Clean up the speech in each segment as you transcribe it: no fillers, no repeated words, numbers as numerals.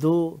2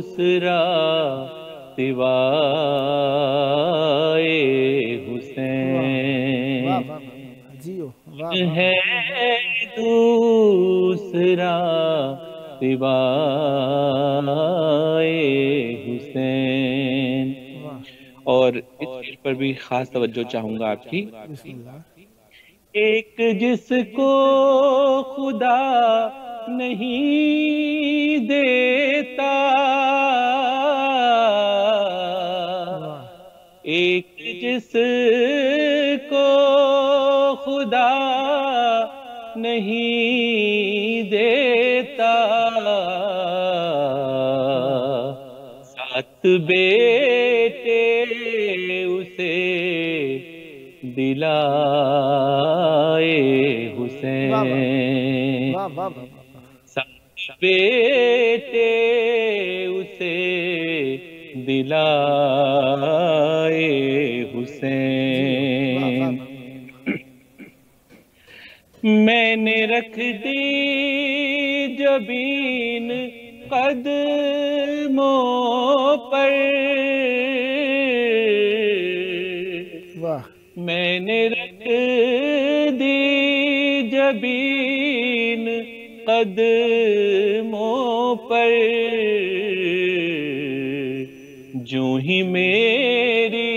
دوسرا سوائے حسین ہے دوسرا سوائے حسین. اور اس شعر پر بھی خاص توجہ چاہوں گا آپ کی. ایک جس کو خدا نہیں دیتا، ایک جس کو خدا نہیں دیتا، سات بیٹے اسے دلائے حسین. سات بیٹے اسے دلائے حسین. میں نے رکھ دی جبین قدموں پر، میں نے رکھ دی جبین قدموں پر، جو ہی میری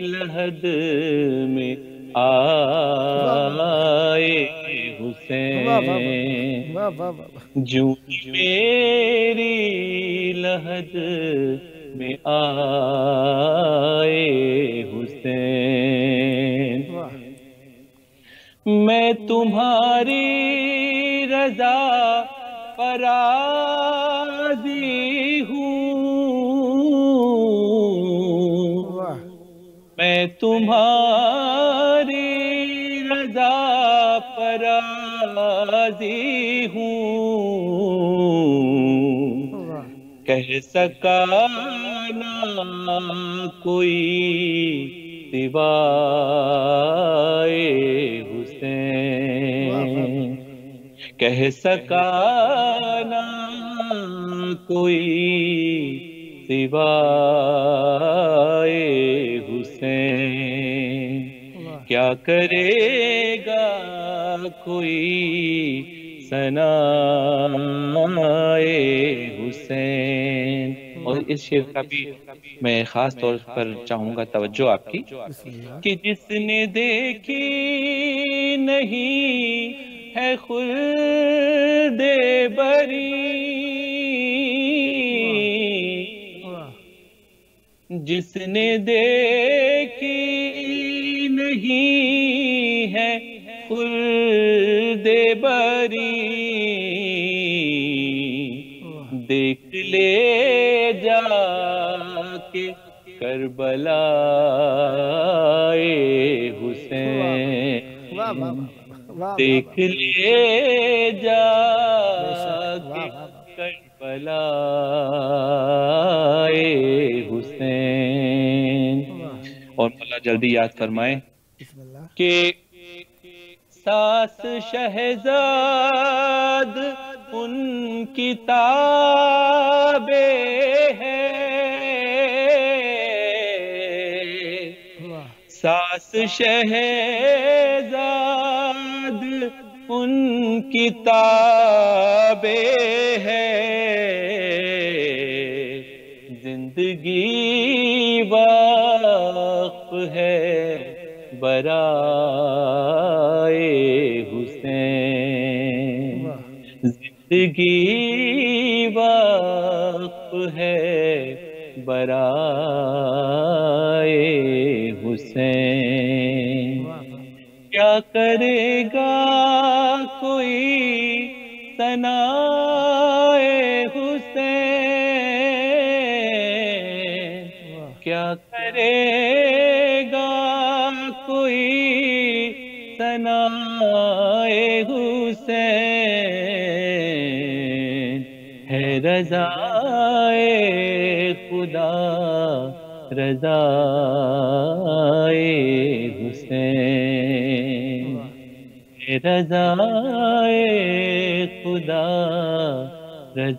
لحد میں آئے حسین، جو میری لحد میں آئے حسین. میں تمہاری رضا پر راضی ہوں، میں تمہاری رضا پر راضی ہوں. کہہ سکا نہ کوئی سوائے حسین، کہہ سکا نہ کوئی سوائے حسین. کیا کرے گا کوئی ثنائے حسین. اور اس شعر کا بھی میں خاص طور پر چاہوں گا توجہ آپ کی کہ جس نے دیکھی نہیں ہے خلد بری، جس نے دیکھی نہیں ہے خلد بری، دیکھ لے جا کے کربلا حسین، دیکھ لے جا کے کربلا حسین. اور اللہ جلدی یاد فرمائے کہ ساس شہزاد ان کی تابع ہے، ساس شہزاد ان کی تابع ہے، زندگی وقف ہے برائے حسین، زندگی وقف ہے برائے حسین. کیا کرے گا کوئی ثنائے حسین، کیا کرے گا کوئی ثنائے حسین. ہے رضائے خدا رضائے حسین، ہے رضائے خدا رضائے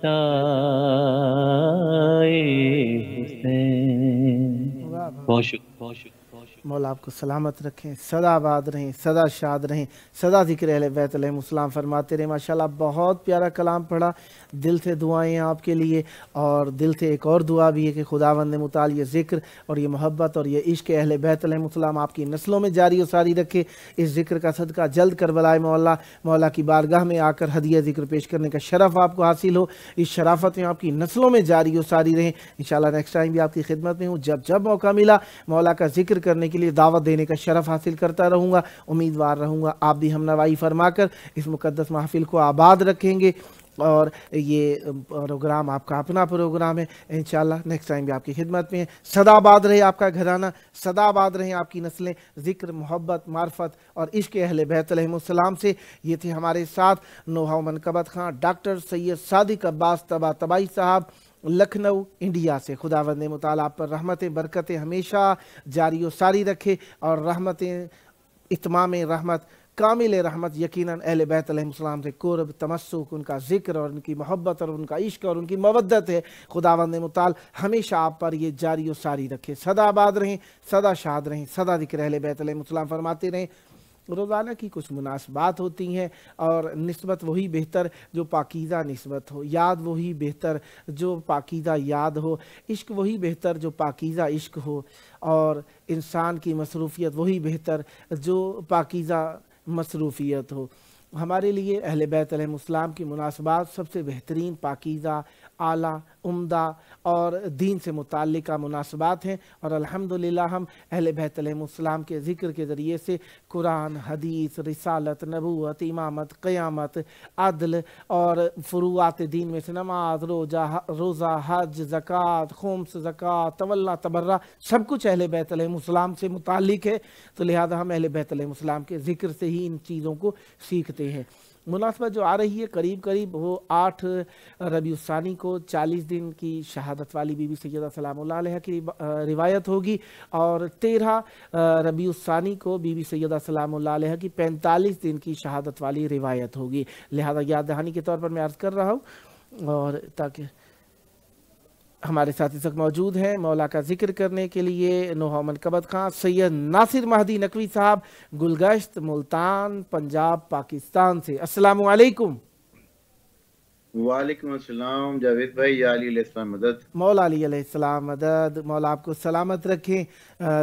حسین. بہت شکریہ. مولا آپ کو سلامت رکھیں، سدا آباد رہیں، سدا شاد رہیں، سدا ذکر اہل بیت علیہ السلام فرماتے رہیں. ماشاءاللہ بہت پیارا کلام پڑھا، دل سے دعائیں ہیں آپ کے لیے، اور دل سے ایک اور دعا بھی ہے کہ خداوند متعال یہ ذکر اور یہ محبت اور یہ عشق اہل بیت علیہ السلام آپ کی نسلوں میں جاری و ساری رکھے. اس ذکر کا صدقہ جلد کربلائے مولا کی بارگاہ میں آ کر ہدیہ ذکر پیش کرنے کا شرف آپ کو حاصل ہو. اس شرافت میں آپ کی نسلوں میں جاری و ساری رہیں. انشاءاللہ نیکسٹ ٹائم بھی آپ کی خدمت میں ہوں. جب موقع ملا مولا کا ذکر کرنے کے لیے دعوت دینے کا شرف حاصل کرتا رہوں گا. امیدوار رہوں گا آپ بھی ہم نوائی فرما کر اس مقدس محفل کو آباد رکھیں گے. اور یہ پروگرام آپ کا اپنا پروگرام ہے. انشاءاللہ نیکسٹ ٹائم بھی آپ کی خدمت میں ہے. سدا آباد رہے آپ کا گھرانہ، سدا آباد رہیں آپ کی نسلیں ذکر، محبت، معرفت اور عشق اہل بیت علیہ السلام سے. یہ تھے ہمارے ساتھ نوحہ منقبت خان ڈاکٹر سید صادق عباس طباطبائی صاحب، لکھنؤ انڈیا سے. خداوند متعال آپ پر رحمتیں برکتیں ہمیشہ جاری و ساری رکھے، اور رحمتیں، اتمام رحمت، کامل رحمت یقیناً اہل بیت علیہ السلام سے قرب، تمسک، ان کا ذکر اور ان کی محبت اور ان کا عشق اور ان کی مودت ہے. خداوند متعال ہمیشہ آپ پر یہ جاری و ساری رکھے. سدا آباد رہیں، سدا شاد رہیں، سدا ذکر اہل بیت علیہ السلام فرماتے رہیں. روزانہ کی کچھ مناسبات ہوتی ہیں، اور نسبت وہی بہتر جو پاکیزہ نسبت ہو، یاد وہی بہتر جو پاکیزہ یاد ہو، عشق وہی بہتر جو پاکیزہ عشق ہو، اور انسان کی مصروفیت وہی بہتر جو پاکیزہ مصروفیت ہو. ہمارے لیے اہل بیت علیہ السلام کی مناسبات سب سے بہترین، پاکیزہ، اعلیٰ، عمدہ اور دین سے متعلقہ مناسبات ہیں. اور الحمدللہ ہم اہل بیت علیہ السلام کے ذکر کے ذریعے سے قرآن، حدیث، رسالت، نبوت، امامت، قیامت، عدل اور فروعات دین میں سے نماز، روزہ، حج، زکوٰۃ، خمس، زکوٰۃ، تولا، تبرہ، سب کچھ اہل بیت علیہ السلام سے متعلق ہے. تو لہذا ہم اہل بیت علیہ السلام کے ذکر سے ہی ان چیزوں کو سیکھتے ہیں. مناسبت جو آ رہی ہے قریب وہ 8 ربیع الثانی کو 40 دن کی شہادت والی بی بی سیدہ سلام اللہ علیہ کی روایت ہوگی، اور 13 ربیع الثانی کو بی بی سیدہ سلام اللہ علیہ کی 45 دن کی شہادت والی روایت ہوگی. لہذا یاد دہانی کے طور پر میں عرض کر رہا ہوں، اور تاکہ ہمارے ساتھ اس وقت موجود ہیں مولا کا ذکر کرنے کے لیے نوحہ منقبت خان سید ناصر مہدی نقوی صاحب، گلگشت، ملتان، پنجاب، پاکستان سے. السلام علیکم. وعلیکم السلام جاوید بھائی. یا علی علیہ السلام مدد. مولا علی علیہ السلام مدد. مولا آپ کو سلامت رکھیں.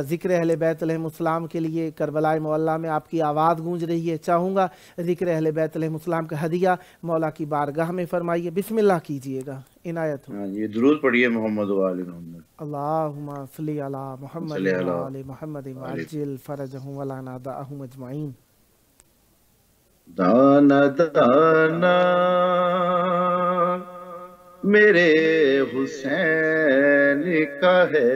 ذکر اہل بیت علیہ السلام کے لیے کربلائے معلیٰ میں آپ کی آواز گونج رہی ہے. چاہوں گا ذکر اہل بیت علیہ السلام کا ہدیہ مولا کی بارگاہ میں فرمائیے. بسم اللہ کیجئے گا، عنایت ہو. یہ درود پڑھیے محمد و آل محمد. اللہم صلی علی محمد صلی و علی آل محمد وعجل فرجہم ولا نادعہم اجمعین. دانا دانا میرے حسین کا ہے،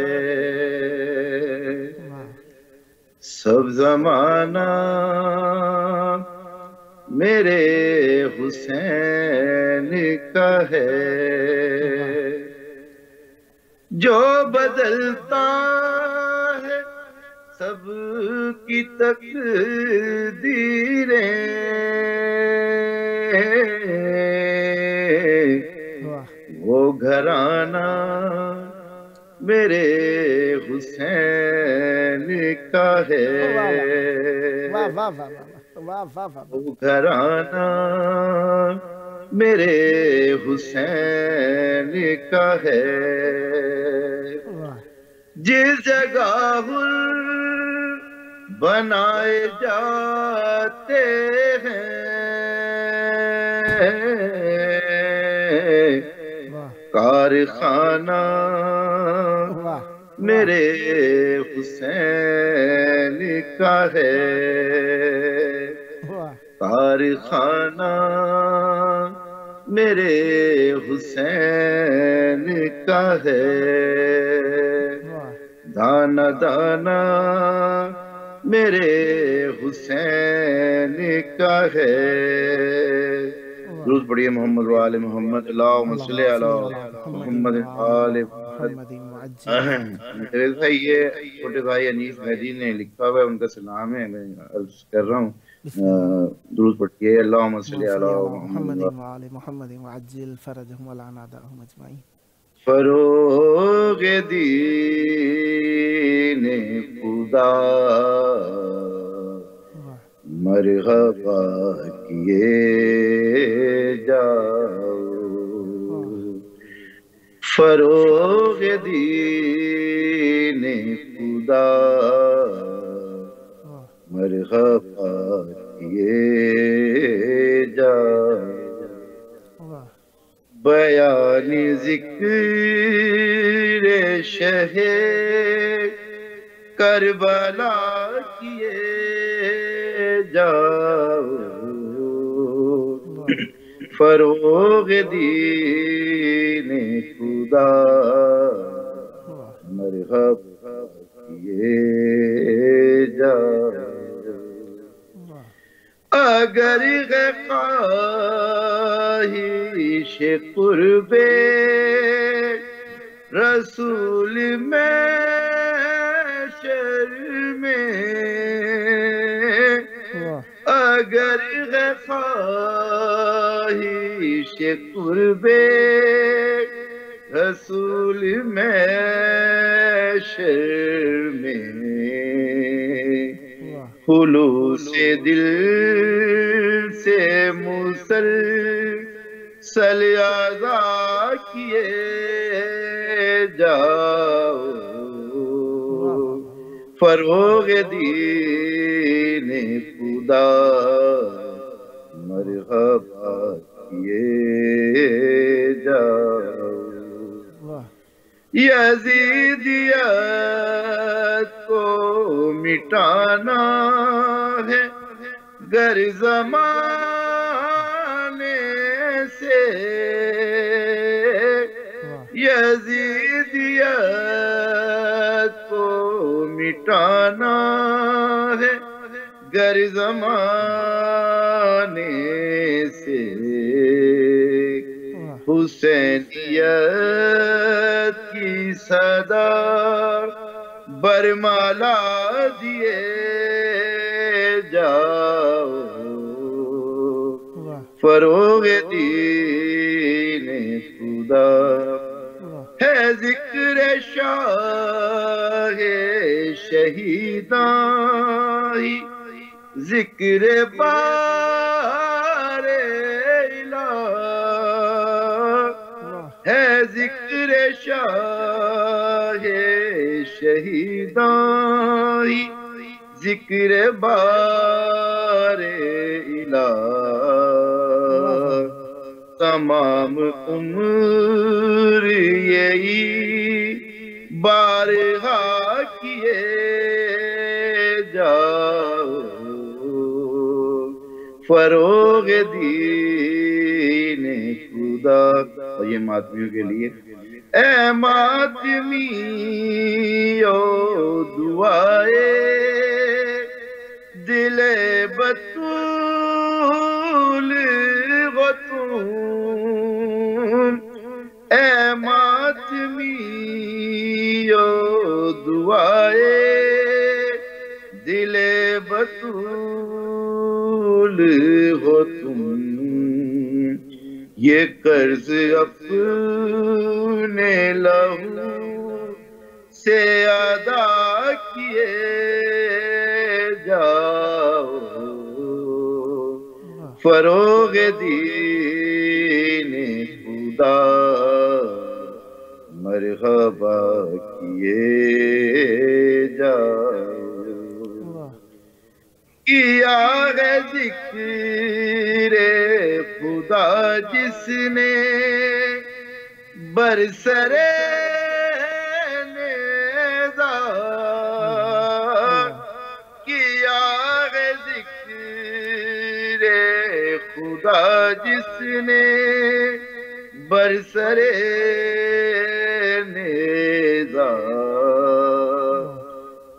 سب زمانہ میرے حسین کا ہے. جو بدلتا ہے سب کی تقدیریں، وہ گھرانہ میرے حسین کا ہے. وہ گھرانہ میرے حسین کا ہے. جس جگہ بنائے جاتے ہیں کارخانہ میرے حسین کا ہے. کارخانہ میرے حسین کا ہے. دانا دانا میرے حسین کا ہے. درود پڑھیے محمد و آل محمد. اللہم صلی علی محمد آل محمد. میرے بھائی، یہ چھوٹے بھائی انیس مہدی نے لکھا ہوا ہے، ان کا سلام ہے، میں عرض کر رہا ہوں. درود پڑھیے. اللہم صلی علی محمد محمد. وعلی محمد وعجل فرجهم ولعن اعداءهم اجمعین. فروغ دین خدا مرحبا کیے جاؤ. فروغ دین خدا مرحبا کیے جاؤ. بیان ذکر شہ کربلا کیے جاؤ. فروغ دین خدا مرحبا کیے جاؤ. اگر خواہش قرب رسول میں شر میں، اگر خواہش قرب رسول میں شر میں، خلوص دل سے مسلسل ادا کیے جاؤ. فروغ دین خدا مرحبا کیے جاؤ. یزیدیت کو مٹانا ہے گر زمانے سے، یزیدیت کو مٹانا ہے گر زمانے سے. حسینیت کی صدا برمالا دیے جاؤ. فروغ دین خدا ہے ذکر شاہ شہیداں ہی، ذکر بار الہ ہے، ذکر شاہ شہیداں ہی، ذکر بار الہ. تمام عمر یہی بارہا کیے جاؤ. فروغ دین خدا. اور یہ ماتمیوں کے لیے. اے ماتمیو دعائے دل بطول گو تم، اے ماتمیو دعائے دل بطول ہو تم. یہ قرض اپنے لہو سے ادا کیے جاؤ. فروغ دین خدا مرحبا کیے جاؤ. کیا ہے ذکر خدا جس نے برسر نیزہ، کیا ہے ذکر خدا جس نے برسر نیزہ.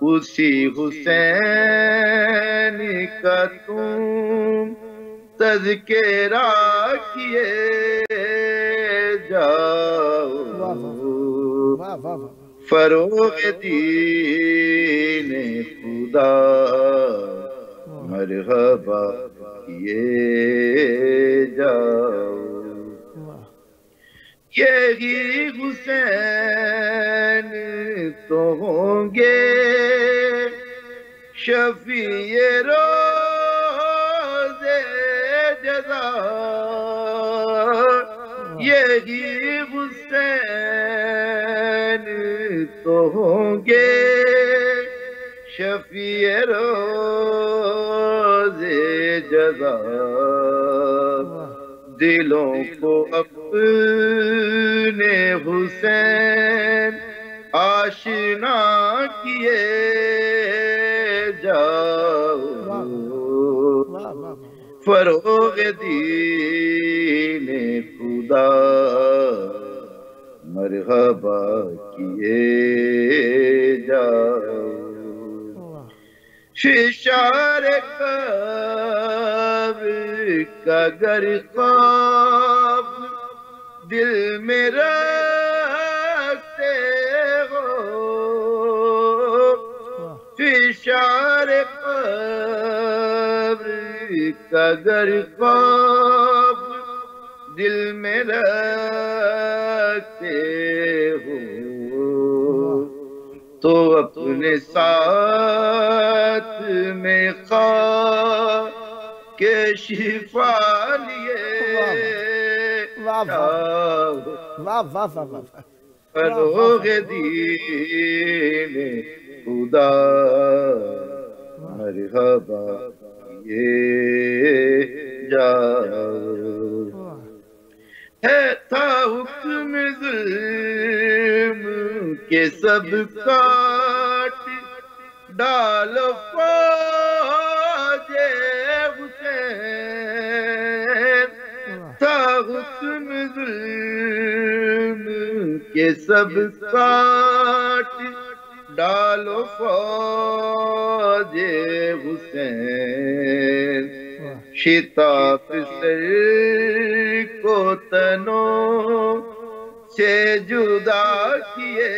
اسی حسین کا تم تذکرہ کیے جاؤ. فروغ دین خدا مرحبا کیے جاؤ. یہی حسین تو ہوں گے شفیع روز جزا. یہی حسین تو ہوں گے شفیع روز جزا. دلوں کو اپنے حسین آشنا کیے جاؤ. فروغ دین خدا مرحبا کیے جاؤ. ششار قبر کا گر خواب دل میں رکھتے ہو. ششار قبر کا گر خواب دل میں رکھتے ہو تو اپنے ساتھ میں خواہ کے شفا لیے فروغ دین خدا مرحبا کیے جاؤ. ہے تھا حکم ظلم کہ سب کاٹ ڈالو فوج حسین. تھا حکم ظلم کہ سب کاٹ ڈالو فوج حسین. شتاب سر کو تنوں سے جدا کیے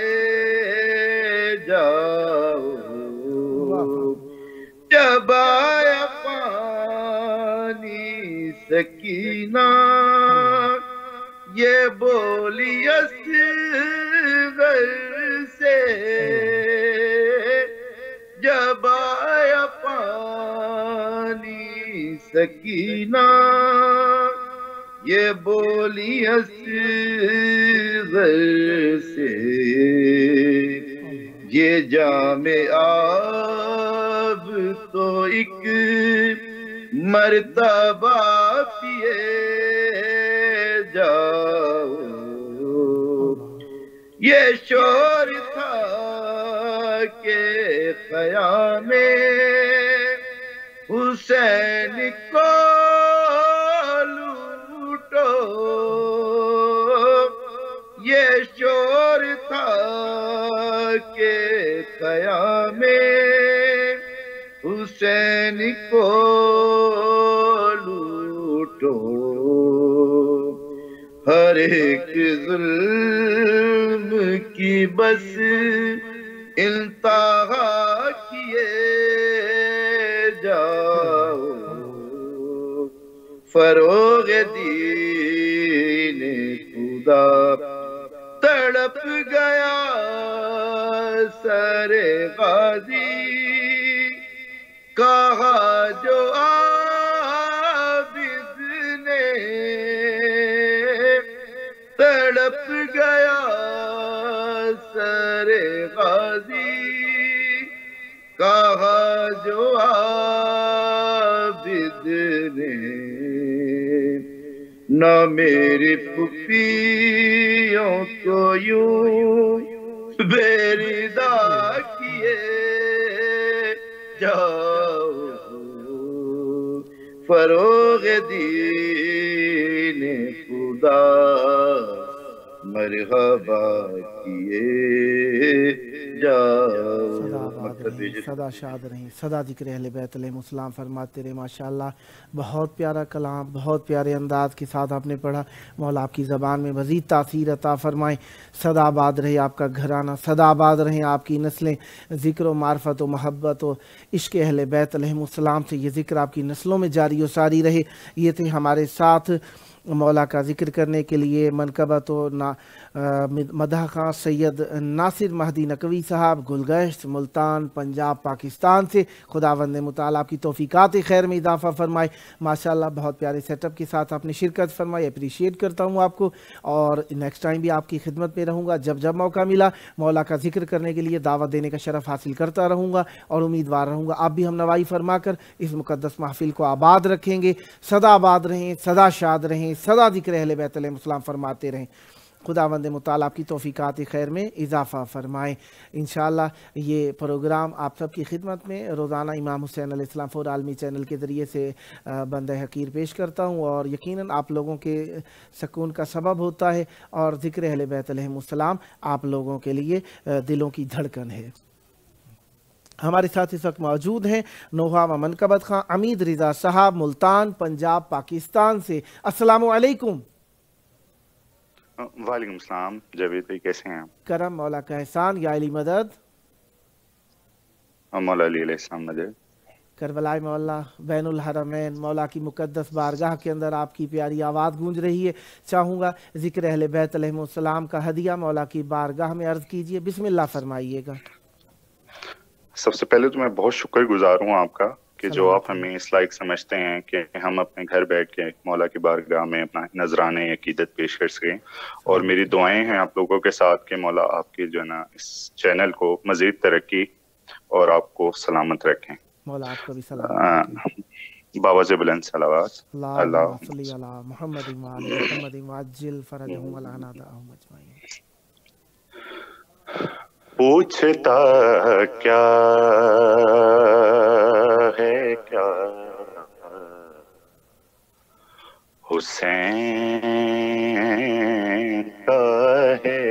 جاؤ. جب آیا پانی سکینہ یہ بولی اصغر سے. جب آیا پانی سکینہ یہ بولی اصغر سے. یہ جام آب تو ایک مرتبہ پیے جاؤ. یہ شور تھا کہ خیام حسین کو لوٹو. یہ شور تھا کہ قیام حسین کو لوٹو. ہر ایک ظلم کی بس انتہا کیے جاؤ. فروغ دین خدا تڑپ گیا سر غازی. کہا جو عابد نے تڑپ گیا سر غازی. کہا جو عابد نے نہ میری پھپھیوں کو یوں بیردہ کیے جاؤ. فروغ دین خدا مرحبا کیے جاؤ. رہیں سدا شاد رہیں سدا ذکر اہل بیت علیہ السلام فرماتے رہے. ماشاءاللہ بہت پیارا کلام بہت پیارے انداز کے ساتھ آپ نے پڑھا. مولا آپ کی زبان میں مزید تاثیر عطا فرمائیں. سدا آباد رہے آپ کا گھرانہ سدا آباد رہیں آپ کی نسلیں. ذکر و معرفت و محبت و عشق اہل بیت علیہ السلام سے یہ ذکر آپ کی نسلوں میں جاری و ساری رہے. یہ تھے ہمارے ساتھ مولا کا ذکر کرنے کے لیے منقبت و مدح خان سید ناصر مہدی نقوی صاحب گلگشت ملتان پنجاب پاکستان سے. خداوند متعال آپ کی توفیقات خیر میں اضافہ فرمائے. ماشاءاللہ بہت پیارے سیٹ اپ کے ساتھ آپ نے شرکت فرمائی. اپریشیٹ کرتا ہوں آپ کو اور نیکسٹ ٹائم بھی آپ کی خدمت میں رہوں گا. جب موقع ملا مولا کا ذکر کرنے کے لیے دعوت دینے کا شرف حاصل کرتا رہوں گا اور امیدوار رہوں گا آپ بھی ہم نوائی فرما کر اس مقدس محفل کو آباد رکھیں گے. سدا آباد رہیں سدا شاد رہیں سدا ذکر اہل بیت علیہ السلام فرماتے رہیں. خداوند متعال آپ کی توفیقات خیر میں اضافہ فرمائیں. انشاءاللہ یہ پروگرام آپ سب کی خدمت میں روزانہ امام حسین علیہ السلام فور عالمی چینل کے ذریعے سے بندہ حقیر پیش کرتا ہوں اور یقیناً آپ لوگوں کے سکون کا سبب ہوتا ہے اور ذکر اہل بیت علیہ السلام آپ لوگوں کے لیے دلوں کی دھڑکن ہے. ہمارے ساتھ اس وقت موجود ہیں نوحہ و منقبت خان امید رضا صاحب ملتان پنجاب پاکستان سے. السلام علیکم. وعلیکم السلام. جاوید بھائی کیسے ہیں آپ؟ کرم مولا کا احسان یا علی مدد. مولا علی علیہ السلام مدد. کربلائے مولا بین الحرمین مولا کی مقدس بارگاہ کے اندر آپ کی پیاری آواز گونج رہی ہے. چاہوں گا ذکر اہل بیت علیہ السلام کا ہدیہ مولا کی بارگاہ میں عرض کیجئے. بسم اللہ فرمائیے گا. سب سے پہلے تو میں بہت شکر گزار ہوں آپ کا کہ جو آپ ہمیں اس لائق سمجھتے ہیں کہ ہم اپنے گھر بیٹھ کے مولا کی بارگاہ میں اپنا نذرانے عقیدت پیش کر سکیں. اور میری دعائیں ہیں آپ لوگوں کے ساتھ کہ مولا آپ کے جو ہے نا اس چینل کو مزید ترقی اور آپ کو سلامت رکھیں. مولا آپ کو بھی سلامت. بابا سے بلند صلوات. اللہم صلی علی محمد محمد وعجل فرجہم ولا دعہم اجمعین. پوچھتا کیا ہے کیا حسین کا ہے.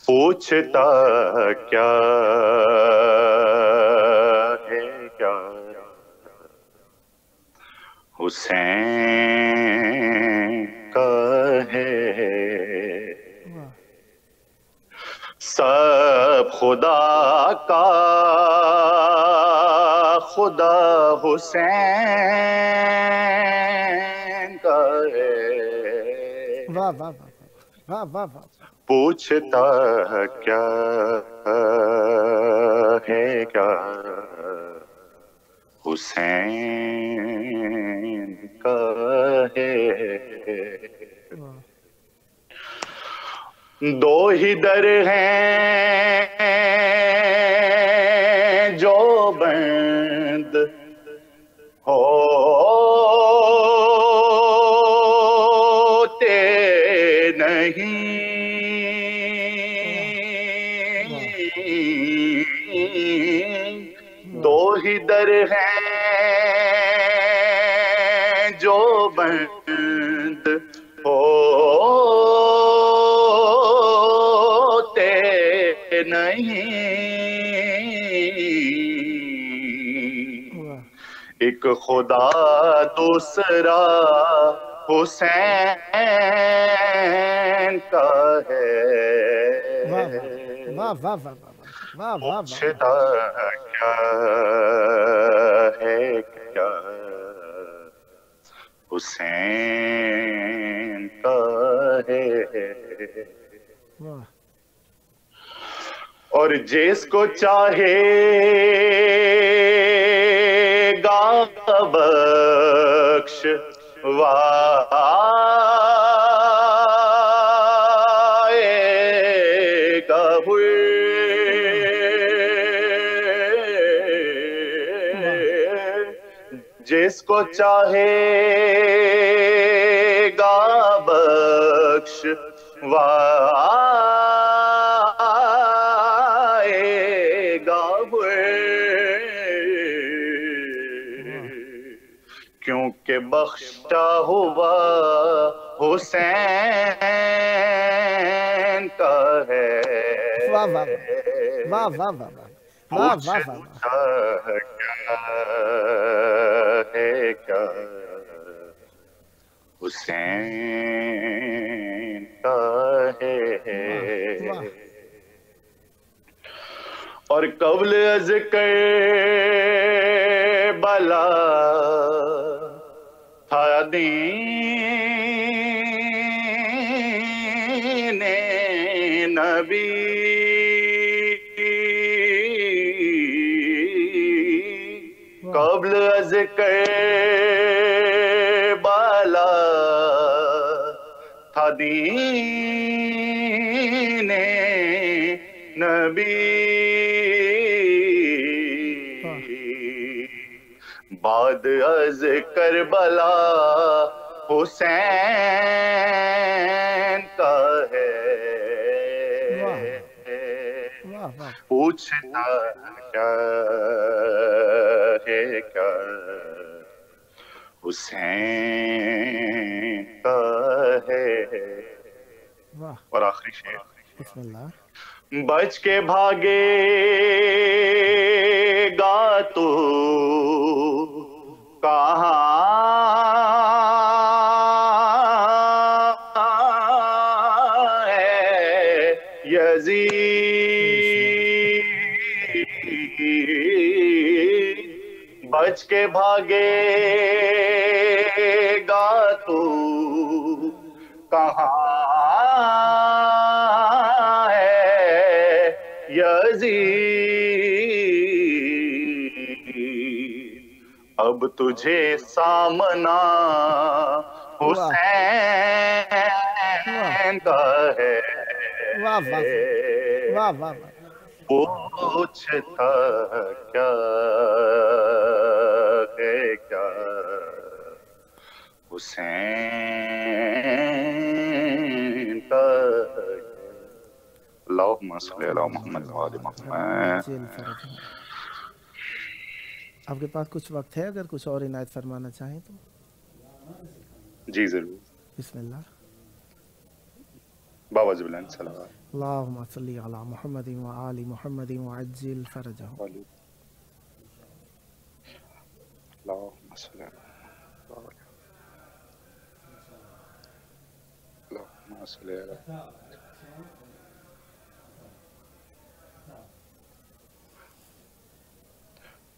پوچھتا کیا ہے کیا حسین کا ہے. سب خدا کا خدا حسین کا ہے. واہ واہ واہ واہ واہ. پوچھتا کیا ہے کیا حسین کا ہے. دو ہی در ہیں جو بند ہوتے نہیں. دو ہی در ہیں جو بند ہوتے نہیں. ایک خدا دوسرا حسین کا ہے. پوچھتا کیا ہے کیا حسین کا ہے. اور جس کو چاہے گا بخش وائے گا. جس کو چاہے گا بخش وائے گا. کیونکہ بخشا ہوا حسین کا ہے واہ واہ واہ واہ واہ واہ واہ واہ واہ کیا ہے کیا حسین کا ہے اور قبل از کربلا تھا دین نبی قبل از کربلا تھا دین نبی بعد از کربلا حسین کا ہے پوچھتا کیا ہے کیا حسین کا ہے اور آخری شعر بسم اللہ بچ کے بھاگے گا تو کہاں ہے یزید بچ کے بھاگے گا تو کہاں یزید اب تجھے سامنا حسین کا ہے پوچھتا کیا ہے کیا حسین کا ہے اللہم صلی علی محمد وآل محمد آپ کے پاس کچھ وقت ہے اگر کچھ اور عنایت فرمانا چاہیں تو جی ضرور بسم اللہ بابا زبلان صلوات اللہم صلی علی محمد وآل محمد وعجل فرجہ اللہم صلی علی اللہم صلی علی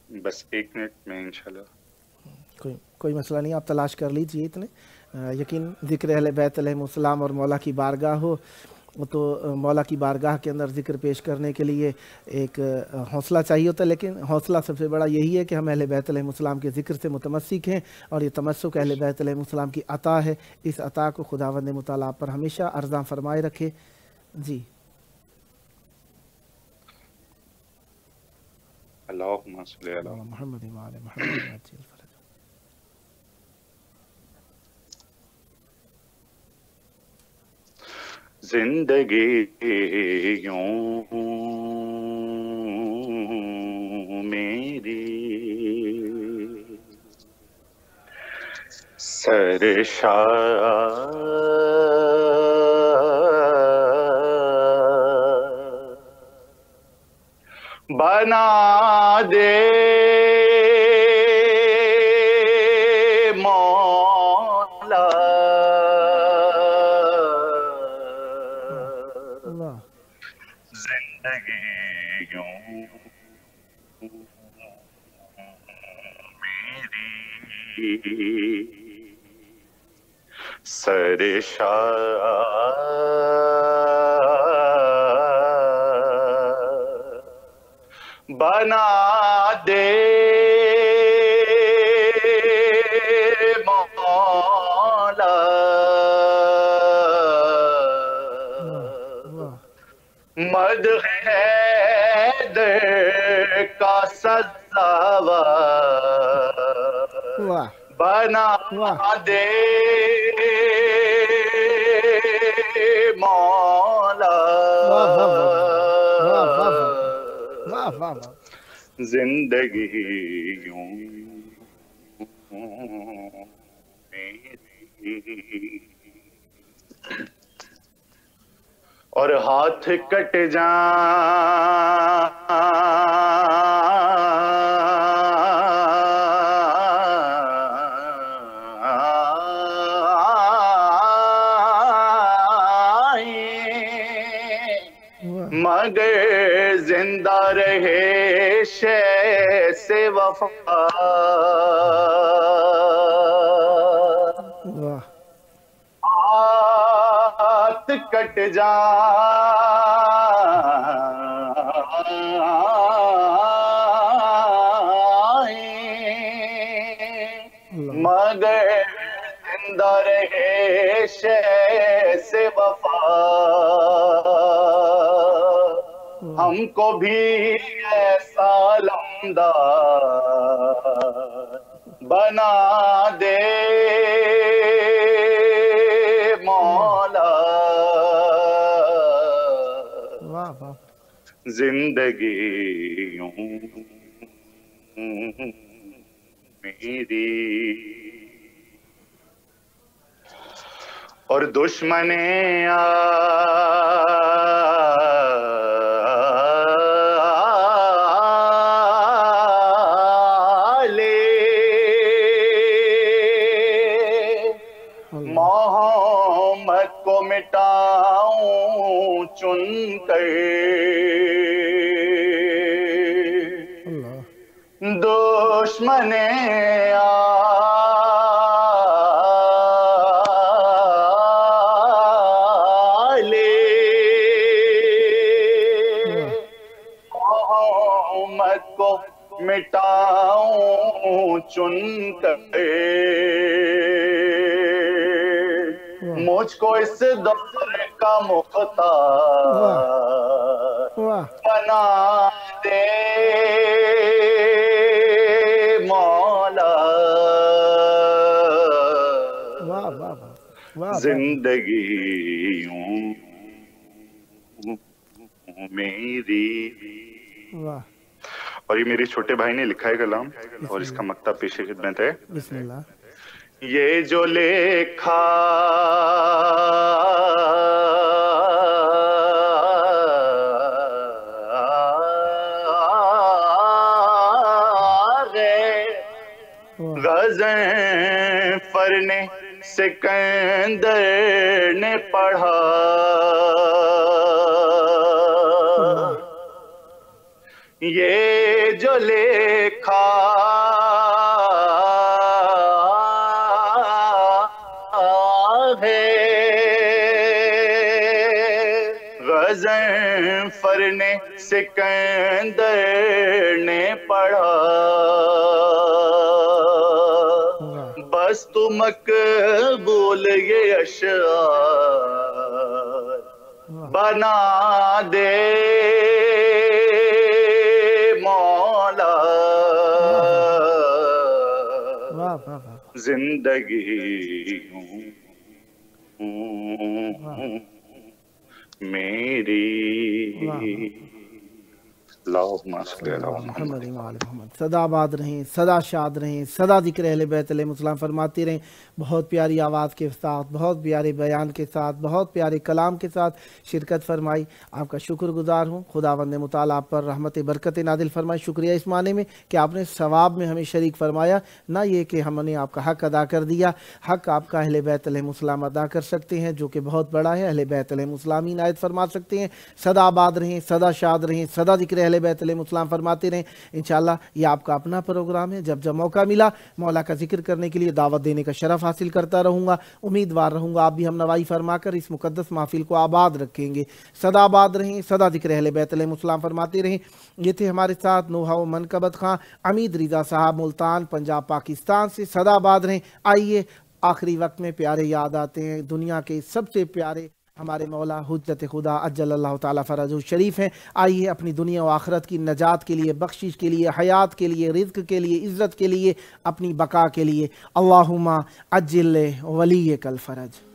بس 1 منٹ میں انشاءاللہ کوئی مسئلہ نہیں آپ تلاش کر لیجئے اتنے یقین ذکر اہل بیت علیہ السلام اور مولا کی بارگاہ ہو تو مولا کی بارگاہ کے اندر ذکر پیش کرنے کے لیے ایک حوصلہ چاہیے ہوتا ہے لیکن حوصلہ سب سے بڑا یہی ہے کہ ہم اہل بیت علیہ السلام کے ذکر سے متمسک ہیں اور یہ تمسک اہل بیت علیہ السلام کی عطا ہے اس عطا کو خداوند متعالی آپ پر ہمیشہ ارزاں فرمائے رکھے جی اللہم صلی علی محمد وآل محمد وعجل فرجہ زندگی یوں میری سرشار بنا دے مولا زندگی یوں میری سرشار بنا دے مولا مدح حیدر کا سزاوار بنا دے مولا زندگی یوں میری اور ہاتھ کٹ مگر زندہ رہے شے سے وفا. ہاتھ کٹ مگر زندہ رہے شے سے وفا. ہم کو بھی ایسا لمدار بنا دے مولا. زندگی یوں میری اور دشمنیں محمد کو مٹاؤں چن کر. دشمنیں محمد کو مٹاؤں چن کر. مجھ کو اس دور کا مختار بنا دے مولا. زندگی یوں میری. اور یہ میرے چھوٹے بھائی نے لکھا ہے کلام اور اس کا مکتب پیش خدمت ہے. بسم اللہ. یہ جو لکھا غضنفر نے سکندر نے پڑھا. یہ جو لکھا ہے غضنفر نے سکندر نے پڑھا. بس تو مقبول یہ اشعار بنا دے مولا. زندگی میری. محمد محمد. صدا آباد رہیں، صدا شاد رہیں، صدا ذکر اہل بیت علیہ السلام فرماتے رہیں. بہت پیاری آواز کے ساتھ، بہت پیارے بیان کے ساتھ، بہت پیارے کلام کے ساتھ شرکت فرمائی. آپ کا شکر گزار ہوں. خداوند متعالی آپ پر رحمت برکت نازل فرمائے. شکریہ اس معنی میں کہ آپ نے ثواب میں ہمیں شریک فرمایا، نہ یہ کہ ہم نے آپ کا حق ادا کر دیا. حق آپ کا اہل بیت علیہ السلام ادا کر سکتے ہیں جو کہ بہت بڑا ہے. اہل بیت علیہ السلام ہی عنایت فرما سکتے ہیں. صدا آباد رہیں، صدا شاد رہیں، صدا ذکر اہل بیت علیہ السلام فرماتے رہیں. انشاءاللہ یہ آپ کا اپنا پروگرام ہے. جب جب موقع ملا مولا کا ذکر کرنے کے لیے دعوت دینے کا شرف حاصل کرتا رہوں گا. امیدوار رہوں گا آپ بھی ہم نوائی فرما کر اس مقدس محفل کو آباد رکھیں گے. صدا آباد رہیں، صدا ذکر اہل بیت علیہ السلام فرماتے رہیں. یہ تھے ہمارے ساتھ نوحہ و منقبت خان امید رضا صاحب ملتان پنجاب پاکستان سے. صدا آباد رہیں. آئیے آخری وقت میں پیارے یاد آتے ہیں. دنیا کے سب سے پیارے ہمارے مولا حجت خدا عجل اللہ تعالیٰ فرجہ شریف ہیں. آئیے اپنی دنیا و آخرت کی نجات کے لیے، بخشش کے لیے، حیات کے لیے، رزق کے لیے، عزت کے لیے، اپنی بقا کے لیے اللہم عجل ولیک الفرج.